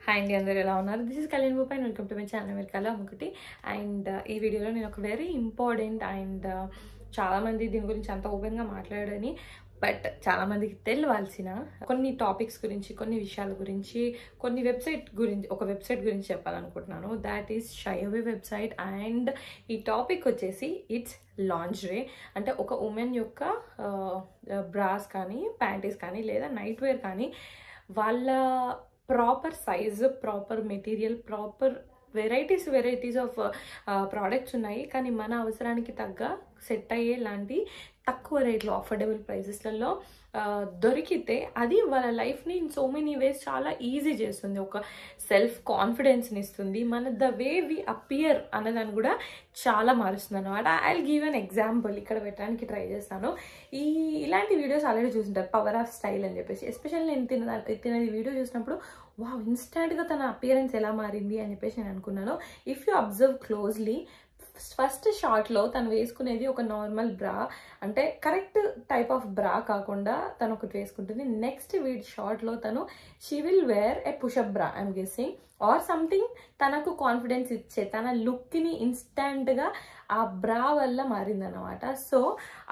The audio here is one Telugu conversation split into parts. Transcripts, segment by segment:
హాయ్ అండి, అందరూ ఎలా ఉన్నారు? This is Kalyan Bhupai, welcome to my channel అమెరికాలో ఒకటి. అండ్ ఈ వీడియోలో నేను ఒక వెరీ ఇంపార్టెంట్ అండ్ చాలామంది దీని గురించి అంత ఓపెన్గా మాట్లాడని, బట్ చాలామందికి తెలియాల్సిన కొన్ని టాపిక్స్ గురించి, కొన్ని విషయాల గురించి, కొన్ని ఒక వెబ్సైట్ గురించి చెప్పాలనుకుంటున్నాను. That is Shyaway website. And ఈ టాపిక్ వచ్చేసి ఇట్స్ లాంజ్వే. అంటే ఒక ఉమెన్ యొక్క బ్రాస్ కానీ, ప్యాంటీస్ కానీ, లేదా నైట్ వేర్ కానీ, వాళ్ళ proper size, proper material, proper varieties of products ఉన్నాయి. కానీ మన అవసరానికి తగ్గ సెట్ అయ్యే లాంటి తక్కువ రేట్లో, అఫోర్డబుల్ ప్రైజెస్లలో దొరికితే అది వాళ్ళ లైఫ్ని ఇన్ సో మెనీ వేస్ చాలా ఈజీ చేస్తుంది. ఒక సెల్ఫ్ కాన్ఫిడెన్స్ని ఇస్తుంది. మన ద వే వి అపియర్ అన్నదాన్ని కూడా చాలా మారుస్తుంది అనమాట. I will give an example ఇక్కడ పెట్టడానికి ట్రై చేస్తాను. ఇలాంటి వీడియోస్ ఆల్రెడీ చూసింటారు, పవర్ ఆఫ్ స్టైల్ అని చెప్పేసి. ఎస్పెషల్లీ నేను తినది వీడియో చూసినప్పుడు వావ్, ఇన్స్టాంట్గా తన అపియరెన్స్ ఎలా మారింది అని చెప్పేసి నేను అనుకున్నాను. If you observe closely, first షార్ట్లో తను వేసుకునేది ఒక నార్మల్ బ్రా, అంటే కరెక్ట్ టైప్ ఆఫ్ బ్రా కాకుండా తను ఒకటి వేసుకుంటుంది. నెక్స్ట్ షార్ట్లో తను she will wear a push up bra, I'm guessing, or something. తనకు కాన్ఫిడెన్స్ ఇచ్చే, తన లుక్ని ఇన్స్టాంట్గా ఆ బ్రా వల్ల మారిందన్నమాట. సో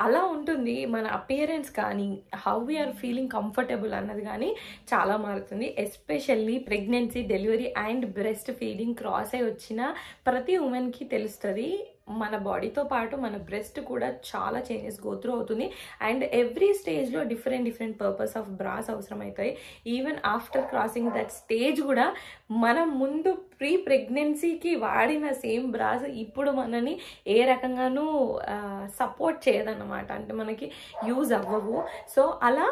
అలా ఉంటుంది మన అపియరెన్స్ కానీ, హౌ వీఆర్ ఫీలింగ్ కంఫర్టబుల్ అన్నది కానీ చాలా మారుతుంది. Especially pregnancy, delivery and breast feeding cross అయి వచ్చిన ప్రతి ఉమెన్కి తెలుస్తుంది. మన బాడీతో పాటు మన బ్రెస్ట్ కూడా చాలా చేంజెస్ గోత్రూ అవుతుంది. అండ్ ఎవ్రీ స్టేజ్లో డిఫరెంట్ పర్పస్ ఆఫ్ బ్రాస్ అవసరం అవుతాయి. Even after crossing that stage కూడా మనం ముందు ప్రెగ్నెన్సీకి వాడిన సేమ్ బ్రాస్ ఇప్పుడు మనని ఏ రకంగానూ సపోర్ట్ చేయదన్నమాట, అంటే మనకి యూజ్ అవ్వవు. సో అలా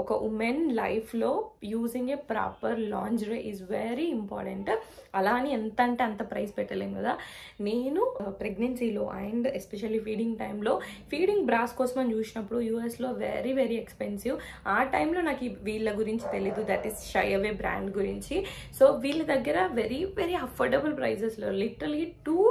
ఒక ఉమెన్ లైఫ్లో using a proper lingerie is very important. అలా అని ఎంత అంటే అంత ప్రైస్ పెట్టలేము కదా. నేను ప్రెగ్నెన్సీలో అండ్ ఎస్పెషల్లీ ఫీడింగ్ టైంలో ఫీడింగ్ బ్రాస్ కోసం అని చూసినప్పుడు యూఎస్లో వెరీ ఎక్స్పెన్సివ్. ఆ టైంలో నాకు వీళ్ళ గురించి తెలీదు, దట్ ఈస్ షైఅవే బ్రాండ్ గురించి. సో వీళ్ళ దగ్గర వెరీ అఫోర్డబుల్ ప్రైజెస్లో లిటరలీ 2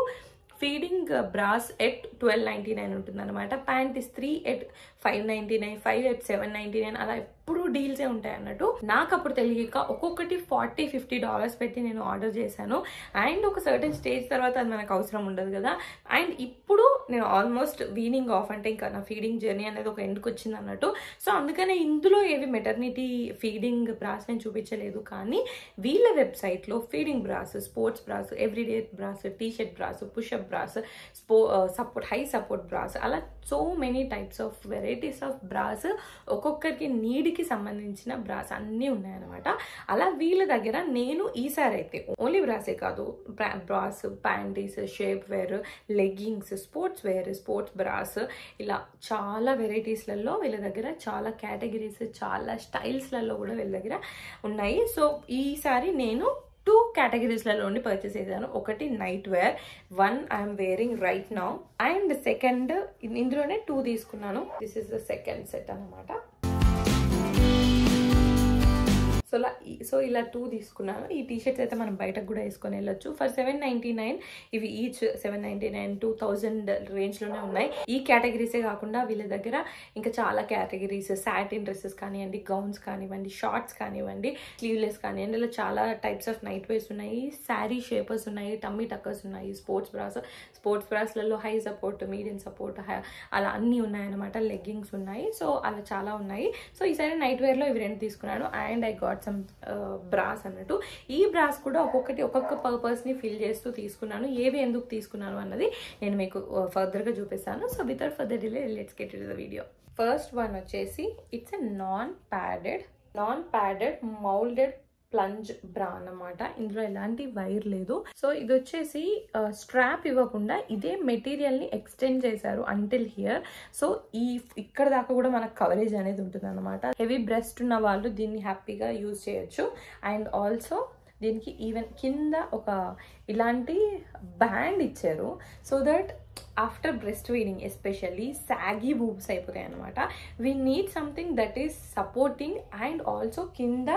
ఫీడింగ్ బ్రాస్ ఎట్ $12.99 ఉంటుంది అనమాట. ప్యాంటీస్ 3 at $5.99, 5 at $7.99, అలా ఎప్పుడు డీల్సే ఉంటాయి అన్నట్టు. నాకు అప్పుడు తెలియక ఒక్కొక్కటి $40-50 పెట్టి నేను ఆర్డర్ చేశాను. అండ్ ఒక సర్టెన్ స్టేజ్ తర్వాత అది మనకు అవసరం ఉండదు కదా. అండ్ ఇప్పుడు నేను ఆల్మోస్ట్ వీనింగ్ ఆఫ్, అంటే ఇంకా నా ఫీడింగ్ జర్నీ అనేది ఒక ఎండ్కి వచ్చింది అన్నట్టు. సో అందుకనే ఇందులో ఏవి మెటర్నిటీ ఫీడింగ్ బ్రాస్ నేను చూపించలేదు. కానీ వీళ్ళ వెబ్సైట్లో feeding bras, sports bras, everyday bras, T-shirt bras, push-up bras, high support bras, అలా so many types of varieties of bras, ఒక్కొక్కరికి నీడ్కి సంబంధించిన బ్రాస్ అన్నీ ఉన్నాయన్నమాట. అలా వీళ్ళ దగ్గర నేను ఈసారి అయితే ఓన్లీ బ్రాసే కాదు, bras, panties, shapewear, leggings, sportswear, sports bras, ఇలా చాలా వెరైటీస్లలో వీళ్ళ దగ్గర, చాలా కేటగిరీస్, చాలా స్టైల్స్లలో కూడా వీళ్ళ దగ్గర ఉన్నాయి. సో ఈసారి నేను 2 కేటగిరీస్లలో ఉండి పర్చేస్ చేశాను. ఒకటి nightwear, 1 I'm wearing right now, and second ఇందులోనే 2 తీసుకున్నాను. This is the second set అనమాట. సో ఇలా 2 తీసుకున్నాను. ఈ టీషర్ట్స్ అయితే మనం బయటకు కూడా వేసుకొని వెళ్ళొచ్చు. ఫర్ $7.99 ఇవి ఈచ్ $7.99, 2000 రేంజ్లోనే ఉన్నాయి. ఈ కేటగిరీసే కాకుండా వీళ్ళ దగ్గర ఇంకా చాలా కేటగిరీస్, సాటిన్ డ్రెస్సెస్ కానివ్వండి, గౌన్స్ కానివ్వండి, షార్ట్స్ కానివ్వండి, స్లీవ్లెస్ కానివ్వండి, ఇలా చాలా టైప్స్ ఆఫ్ నైట్ వేర్స్ ఉన్నాయి. శారీ షేపర్స్ ఉన్నాయి, టమ్మీ టక్కర్స్ ఉన్నాయి, స్పోర్ట్స్ బ్రాస్లలో హై సపోర్ట్, మీడియం సపోర్ట్, అలా అన్నీ ఉన్నాయన్నమాట. లెగ్గింగ్స్ ఉన్నాయి. సో అలా చాలా ఉన్నాయి. సో ఈసారి నైట్ వేర్లో ఇవి 2 తీసుకున్నాను. And I got some brass అన్నట్టు. ఈ బ్రాస్ కూడా ఒక్కొక్క పర్పస్ని ఫిల్ చేస్తూ తీసుకున్నాను. ఏవి ఎందుకు తీసుకున్నాను అన్నది నేను మీకు ఫర్దర్గా చూపిస్తాను. So without further delay let's get into the video. First one వచ్చేసి it's a non padded moulded plunge bra అన్నమాట. ఇందులో ఎలాంటి వైర్ లేదు. సో ఇది వచ్చేసి స్ట్రాప్ ఇవ్వకుండా ఇదే మెటీరియల్ ని ఎక్స్టెండ్ చేశారు అంటిల్ హియర్. సో ఇక్కడ దాకా కూడా మనకు కవరేజ్ అనేది ఉంటుంది అనమాట. హెవీ బ్రెస్ట్ ఉన్న వాళ్ళు దీన్ని హ్యాపీగా యూజ్ చేయొచ్చు. అండ్ ఆల్సో దీనికి ఈవెన్ కింద ఒక ఇలాంటి బ్యాండ్ ఇచ్చారు. So that after breast feeding especially సాగీ boobs అయిపోతాయి అనమాట. We need something that is supporting and also కింద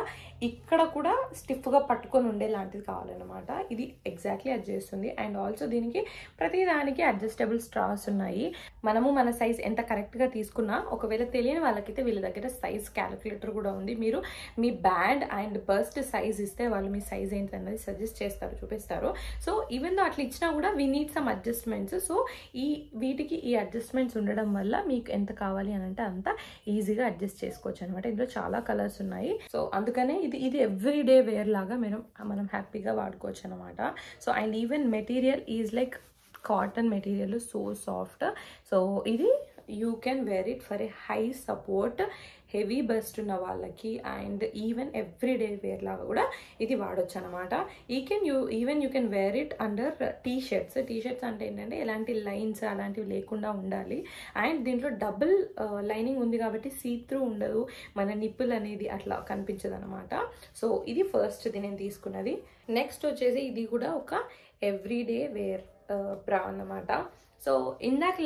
ఇక్కడ కూడా స్టిఫ్గా పట్టుకొని ఉండేలాంటిది కావాలన్నమాట. ఇది ఎగ్జాక్ట్లీ అది చేస్తుంది. అండ్ ఆల్సో దీనికి ప్రతిదానికి అడ్జస్టబుల్ స్ట్రాస్ ఉన్నాయి. మనము మన సైజ్ ఎంత కరెక్ట్గా తీసుకున్నా, ఒకవేళ తెలియని వాళ్ళకైతే వీళ్ళ దగ్గర సైజ్ క్యాలిక్యులేటర్ కూడా ఉంది. మీరు మీ బ్యాండ్ అండ్ బస్ట్ సైజ్ ఇస్తే వాళ్ళు మీ సైజ్ ఏంటి అన్నది సజెస్ట్ చేస్తారు, చూపిస్తారు. సో ఈవెన్ దో అట్లా ఇచ్చినా కూడా we need some adjustments. So వీటికి ఈ అడ్జస్ట్మెంట్స్ ఉండడం వల్ల మీకు ఎంత కావాలి అని అంటే అంత ఈజీగా అడ్జస్ట్ చేసుకోవచ్చు అనమాట. ఇందులో చాలా కలర్స్ ఉన్నాయి. సో అందుకనే ఇది ఎవ్రీడే వేర్ లాగా మనం హ్యాపీగా వాడుకోవచ్చు అనమాట. So and even material is like cotton material, so soft. So ఇది you can wear it for a high support, heavy bust ఉన్న వాళ్ళకి అండ్ ఈవెన్ ఎవ్రీడే వేర్ లాగా కూడా ఇది వాడొచ్చు అనమాట. Even you can wear it under T-shirts. T-shirts అంటే ఏంటంటే ఎలాంటి లైన్స్ అలాంటివి లేకుండా ఉండాలి. అండ్ దీంట్లో డబుల్ లైనింగ్ ఉంది కాబట్టి సీ త్రూ ఉండదు, మన నిప్పుల్ అనేది అట్లా కనిపించదు అనమాట. సో ఇది ఫస్ట్ది నేను తీసుకున్నది. నెక్స్ట్ వచ్చేసి ఇది కూడా ఒక ఎవ్రీడే వేర్ బ్రా అన్నమాట. సో ఇందాక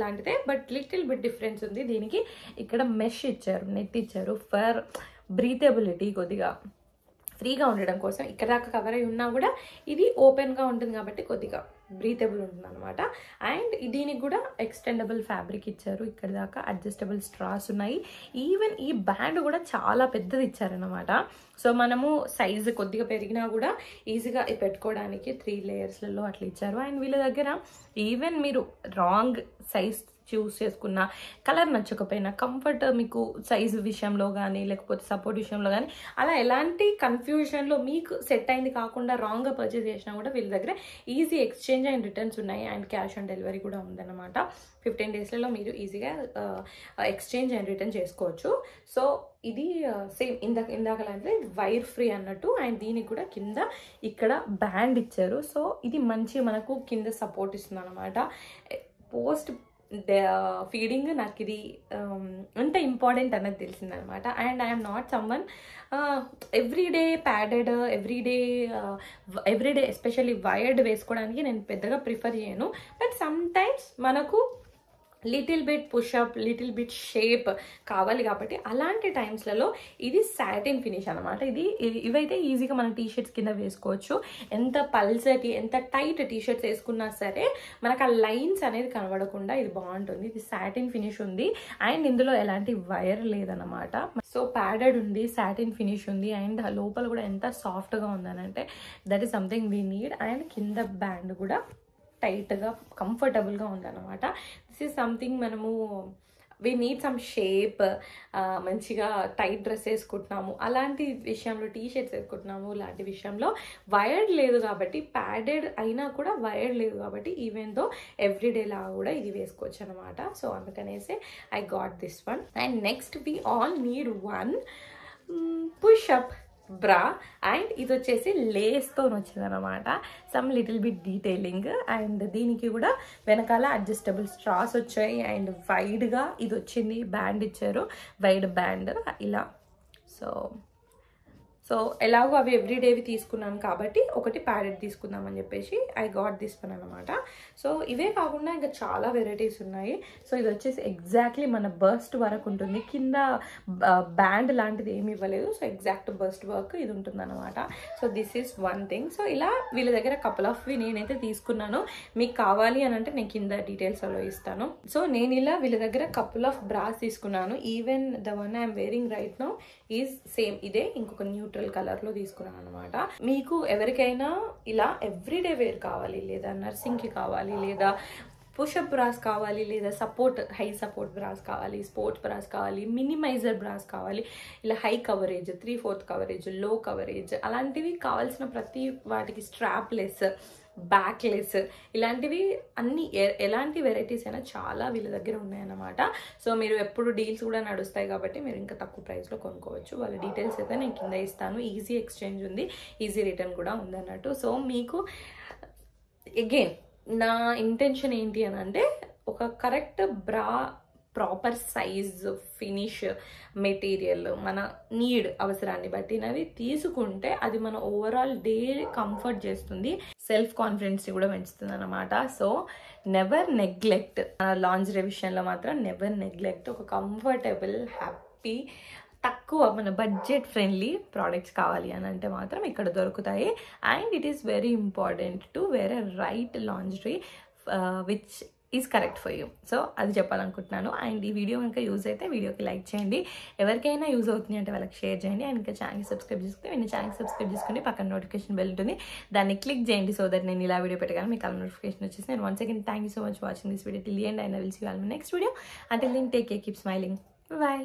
లాంటిదే బట్ లిటిల్ బిట్ డిఫరెన్స్ ఉంది. దీనికి ఇక్కడ మెష్ ఇచ్చారు, నెట్ ఇచ్చారు ఫర్ బ్రీతబిలిటీ, కొద్దిగా ఫ్రీగా ఉండడం కోసం. ఇక్కడ దాకా కవర్ అయి ఉన్నా కూడా ఇది ఓపెన్గా ఉంటుంది కాబట్టి కొద్దిగా బ్రీతబుల్ ఉంటుంది అనమాట. అండ్ దీనికి కూడా ఎక్స్టెండబుల్ ఫ్యాబ్రిక్ ఇచ్చారు, ఇక్కడ దాకా అడ్జస్టబుల్ స్ట్రాస్ ఉన్నాయి. ఈవెన్ ఈ బ్యాండ్ కూడా చాలా పెద్దది ఇచ్చారనమాట. సో మనము సైజు కొద్దిగా పెరిగినా కూడా ఈజీగా పెట్టుకోవడానికి 3 లేయర్స్లలో అట్లా ఇచ్చారు. అండ్ వీళ్ళ దగ్గర ఈవెన్ మీరు రాంగ్ సైజ్ చూస్ చేసుకున్న, కలర్ నచ్చకపోయినా, కంఫర్ట్ మీకు సైజు విషయంలో కానీ లేకపోతే సపోర్ట్ విషయంలో కానీ అలా ఎలాంటి కన్ఫ్యూజన్లో మీకు సెట్ అయింది కాకుండా రాంగ్గా పర్చేస్ చేసినా కూడా వీళ్ళ దగ్గర ఈజీ ఎక్స్చేంజ్ అండ్ రిటర్న్స్ ఉన్నాయి. అండ్ క్యాష్ ఆన్ డెలివరీ కూడా ఉందన్నమాట. 15 డేస్లలో మీరు ఈజీగా ఎక్స్చేంజ్ అండ్ రిటర్న్ చేసుకోవచ్చు. సో ఇది సేమ్ ఇందాక లాంటిది వైర్ ఫ్రీ అన్నట్టు. అండ్ దీనికి కూడా కింద ఇక్కడ బ్యాండ్ ఇచ్చారు. సో ఇది మంచి మనకు కింద సపోర్ట్ ఇస్తుంది అనమాట. పోస్ట్ ఫీడింగ్ నాకు ఇది ఎంత ఇంపార్టెంట్ అన్నది తెలిసిందనమాట. And I'm not someone everyday padded, everyday especially wired వేసుకోవడానికి నేను పెద్దగా ప్రిఫర్ చేయను. బట్ సమ్ టైమ్స్ మనకు little bit push-up, little bit shape కావాలి కాబట్టి అలాంటి టైమ్స్లలో ఇది సాటిన్ ఫినిష్ అనమాట. ఇవైతే ఈజీగా మనం టీషర్ట్స్ కింద వేసుకోవచ్చు. ఎంత పల్సటి, ఎంత టైట్ టీషర్ట్స్ వేసుకున్నా సరే మనకు ఆ లైన్స్ అనేది కనబడకుండా ఇది బాగుంటుంది. ఇది సాటిన్ ఫినిష్ ఉంది అండ్ ఇందులో ఎలాంటి వైర్ లేదనమాట. సో ప్యాడెడ్ ఉంది, సాటిన్ ఫినిష్ ఉంది అండ్ లోపల కూడా ఎంత సాఫ్ట్గా ఉందనంటే that is something we need. And కింద బ్యాండ్ కూడా టైట్గా కంఫర్టబుల్గా ఉందన్నమాట. దిస్ ఈజ్ సంథింగ్ మనము వీ నీడ్ సమ్ షేప్, మంచిగా టైట్ డ్రెస్ వేసుకుంటున్నాము అలాంటి విషయంలో, టీ షర్ట్స్ వేసుకుంటున్నాము లాంటి విషయంలో వైర్డ్ లేదు కాబట్టి, ప్యాడెడ్ అయినా కూడా వైర్డ్ లేదు కాబట్టి ఈవెన్ దో ఎవ్రీడే లాగా కూడా ఇది వేసుకోవచ్చు అనమాట. సో అందుకనేసి I got this one. And next we all need one push up bra. And ఇది వచ్చేసి లేస్తో వచ్చింది అనమాట. Some little bit detailing. And దీనికి కూడా వెనకాల అడ్జస్టబుల్ స్ట్రాస్ వచ్చాయి అండ్ వైడ్గా ఇది వచ్చింది, బ్యాండ్ ఇచ్చారు, వైడ్ బ్యాండ్ ఇలా. సో ఎలాగో అవి ఎవ్రీడేవి తీసుకున్నాను కాబట్టి ఒకటి ప్యాడెడ్ తీసుకుందామని చెప్పేసి ఐ గాట్ దిస్ వన్ అనమాట. సో ఇవే కాకుండా ఇంకా చాలా వెరైటీస్ ఉన్నాయి. సో ఇది వచ్చేసి ఎగ్జాక్ట్లీ మన బస్ట్ వరకు ఉంటుంది, కింద బ్యాండ్ లాంటిది ఏమి ఇవ్వలేదు. సో ఎగ్జాక్ట్ బస్ట్ వర్క్ ఇది ఉంటుంది అనమాట. So this is one thing. So ఇలా వీళ్ళ దగ్గర కపుల్ ఆఫ్వి నేనైతే తీసుకున్నాను. మీకు కావాలి అని అంటే నేను కింద డీటెయిల్స్లో ఇస్తాను. సో నేను ఇలా వీళ్ళ దగ్గర కపుల్ ఆఫ్ బ్రాస్ తీసుకున్నాను. Even the one I'm wearing right now is same ఇదే, ఇంకొక న్యూట్రల్ కలర్లో తీసుకున్నాను అనమాట. మీకు ఎవరికైనా ఇలా ఎవ్రీడే వేర్ కావాలి, లేదా నర్సింగ్కి కావాలి, లేదా పుషప్ బ్రాస్ కావాలి, లేదా హై సపోర్ట్ బ్రాస్ కావాలి, స్పోర్ట్స్ బ్రాస్ కావాలి, మినిమైజర్ బ్రాస్ కావాలి, ఇలా హై కవరేజ్, 3/4 కవరేజ్, లో కవరేజ్ అలాంటివి కావాల్సిన ప్రతి వాటికి స్ట్రాప్లెస్, బ్యాక్లెస్ ఇలాంటివి అన్ని ఎలాంటి వెరైటీస్ అయినా చాలా వీళ్ళ దగ్గర ఉన్నాయన్నమాట. సో మీరు ఎప్పుడు డీల్స్ కూడా నడుస్తాయి కాబట్టి మీరు ఇంకా తక్కువ ప్రైస్లో కొనుక్కోవచ్చు. వాళ్ళ డీటెయిల్స్ అయితే నేను కింద ఇస్తాను. ఈజీ ఎక్స్చేంజ్ ఉంది, ఈజీ రిటర్న్ కూడా ఉందన్నట్టు. సో మీకు అగైన్ నా ఇంటెన్షన్ ఏంటి అని అంటే ఒక కరెక్ట్ బ్రా ప్రాపర్ సైజ్, ఫినిష్, మెటీరియల్, మన అవసరాన్ని బట్టినవి తీసుకుంటే అది మన ఓవరాల్ డే కంఫర్ట్ చేస్తుంది, సెల్ఫ్ కాన్ఫిడెన్స్ కూడా పెంచుతుంది అనమాట. సో నెవర్ నెగ్లెక్ట్, లాంజరీ విషయంలో మాత్రం నెవర్ నెగ్లెక్ట్. ఒక కంఫర్టబుల్, హ్యాపీ, తక్కువ మన బడ్జెట్ ఫ్రెండ్లీ ప్రోడక్ట్స్ కావాలి అని అంటే మాత్రం ఇక్కడ దొరుకుతాయి. And it is very important to wear a right lingerie which is correct for you. So అది చెప్పాలనుకుంటున్నాను. అండ్ ఈ వీడియో కనుక యూజ్ అయితే వీడియోకి లైక్ చేయండి, ఎవరికైనా యూజ్ అవుతుంది అంటే వాళ్ళకి షేర్ చేయండి. అండ్ ఇంకా ఛానల్ సబ్స్క్రైబ్ చేసుకుని సబ్స్క్రైబ్ చేసుకుని పక్కన నోటిఫికేషన్ బెల్ ఉంటుంది, దాన్ని క్లిక్ చేయండి. సో దట్ నేను ఇలా వీడియో పెట్టగానే మీకు అలా నోటిఫికేషన్ వచ్చేసి. నేను once again thank you so much watching this video till the end. And I will see you all my next video. Until then take care, keep smiling, by.